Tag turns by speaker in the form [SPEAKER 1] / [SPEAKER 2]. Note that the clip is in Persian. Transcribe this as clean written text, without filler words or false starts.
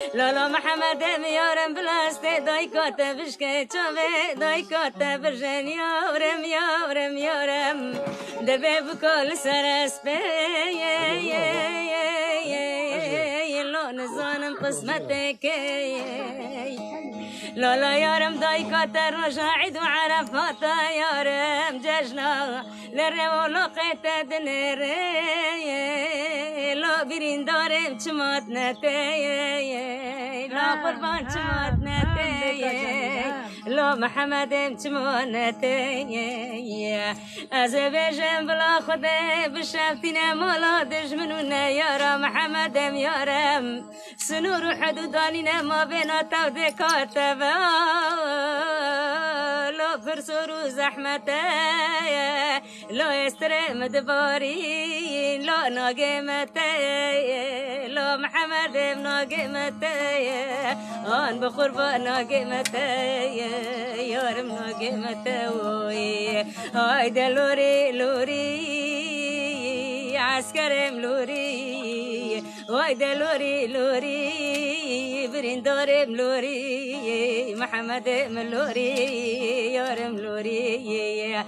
[SPEAKER 1] لالا محمد میارم بلاسته دای کاته بشکه چوه دای کاته برژن یارم دبه بکل سرسپه لا نزانم قسمتك لالا یارم دای کاته رجاعد و عرفات یارم ججنا لرولو قیت دنره لا برین دارم چمات نته لا قربان چمات نته لا محمدم چمات نته از بجم بلا خدا بشفتین مولا دجمنون یارا محمدم یارم سنور حدودانین ما بین تو دکاتبا لا فرسور زحمته لا يسترم دباري لا ناقمتي لا محمد ناقمتي ان بقربان ناقمتي يا رب ناقمتي هاي لوري عسكرم لوري هاي لوري برندارم لوري محمد لوري يا رب لوري